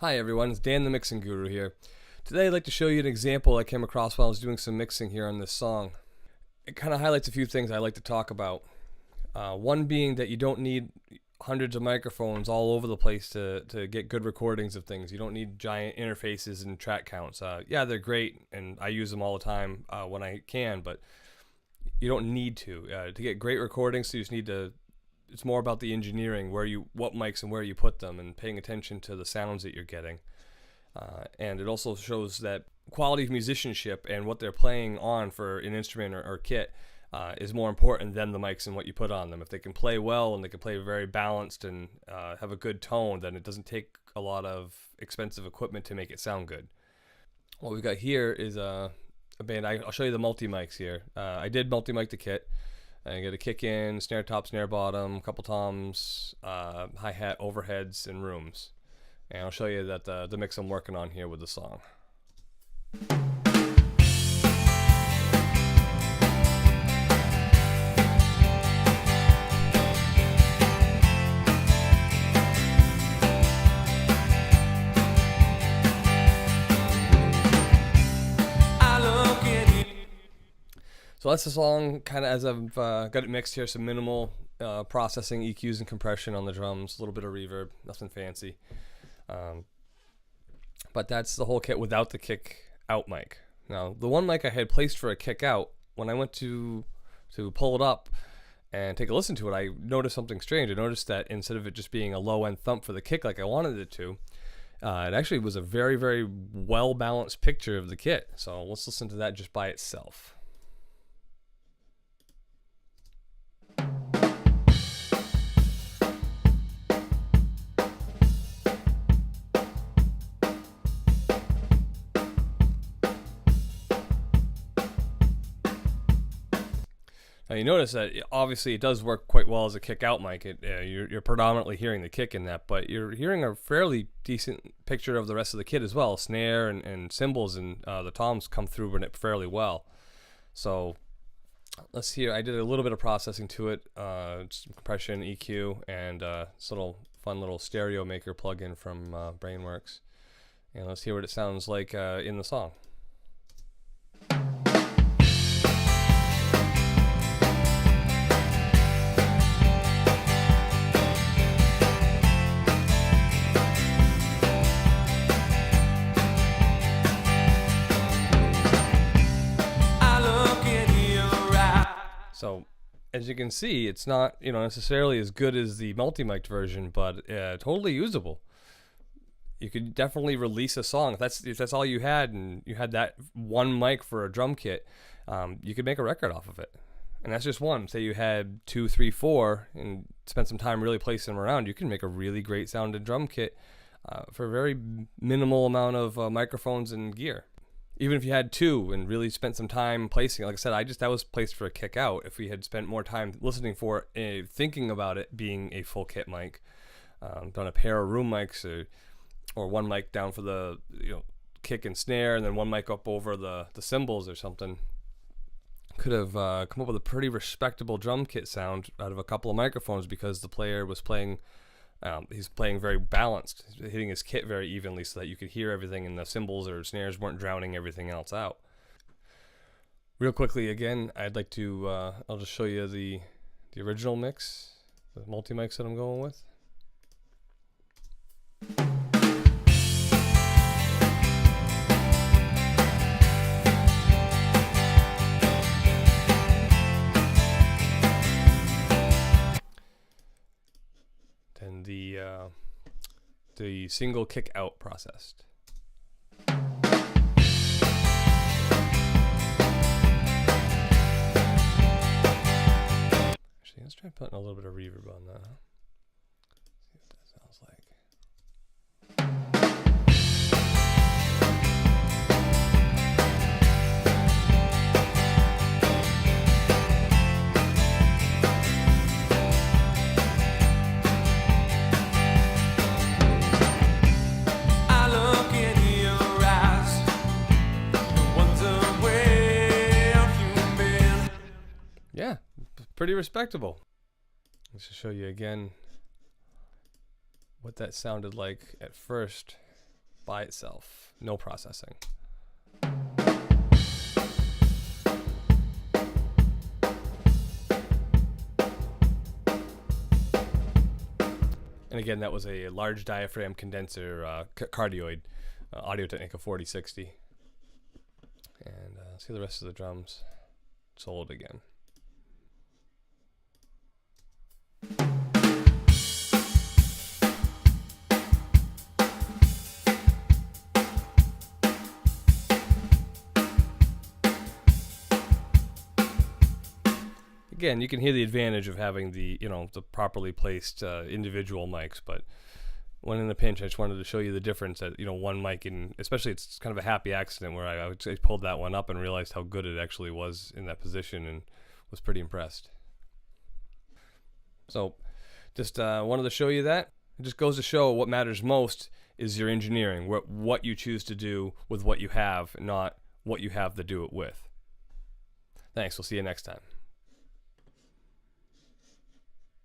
Hi everyone, it's Dan the Mixing Guru here. Today I'd like to show you an example I came across while I was doing some mixing here on this song. It kind of highlights a few things I like to talk about. One being that you don't need hundreds of microphones all over the place to get good recordings of things. You don't need giant interfaces and track counts. Yeah, they're great and I use them all the time when I can, but you don't need to. To get great recordings, you just need to. It's more about the engineering, what mics and where you put them, and paying attention to the sounds that you're getting. And it also shows that quality of musicianship and what they're playing on for an instrument or kit is more important than the mics and what you put on them. If they can play well and they can play very balanced and have a good tone, then it doesn't take a lot of expensive equipment to make it sound good. What we've got here is a band. I'll show you the multi-mics here. I did multi-mic the kit. I get a kick in, snare top, snare bottom, a couple toms, hi-hat, overheads, and rooms. And I'll show you that the mix I'm working on here with the song. So that's the song, kind of as I've got it mixed here, some minimal processing, EQs and compression on the drums, a little bit of reverb, nothing fancy. But that's the whole kit without the kick out mic. Now, the one mic I had placed for a kick out, when I went to pull it up and take a listen to it, I noticed something strange. I noticed that instead of it just being a low end thump for the kick like I wanted it to, it actually was a very, very well balanced picture of the kit. So let's listen to that just by itself. Now you notice that obviously it does work quite well as a kick out mic. You're predominantly hearing the kick in that, but you're hearing a fairly decent picture of the rest of the kit as well. Snare and cymbals and the toms come through in it fairly well. So let's hear. I did a little bit of processing to it, some compression, EQ, and this little fun little stereo maker plugin from Brainworks. And let's hear what it sounds like in the song. So, as you can see, it's not necessarily as good as the multi-mic'd version, but totally usable. You could definitely release a song. If that's all you had, and you had that one mic for a drum kit, you could make a record off of it. And that's just one. Say you had 2, 3, 4, and spent some time really placing them around. You can make a really great sounding drum kit for a very minimal amount of microphones and gear. Even if you had 2 and really spent some time placing it, like I said, that was placed for a kick out. If we had spent more time listening for it, thinking about it being a full kit mic, done a pair of room mics or one mic down for the kick and snare, and then one mic up over the cymbals or something, could have come up with a pretty respectable drum kit sound out of a couple of microphones, because the player was playing. He's playing very balanced, hitting his kit very evenly so that you could hear everything, and the cymbals or snares weren't drowning everything else out. Real quickly again, I'd like to, I'll just show you the original mix, the multi-mics that I'm going with. And the single kick out processed. Actually, let's try putting a little bit of reverb on that. See what that sounds like. Yeah, pretty respectable. Let's just show you again what that sounded like at first by itself. No processing. And again, that was a large diaphragm condenser cardioid, Audio-Technica 4060. And see the rest of the drums. Sold again. Again, you can hear the advantage of having the properly placed individual mics, but when in the pinch, I just wanted to show you the difference that one mic, in especially it's kind of a happy accident where I pulled that one up and realized how good it actually was in that position and was pretty impressed. So just wanted to show you that. It just goes to show what matters most is your engineering, what you choose to do with what you have, not what you have to do it with. Thanks. We'll see you next time.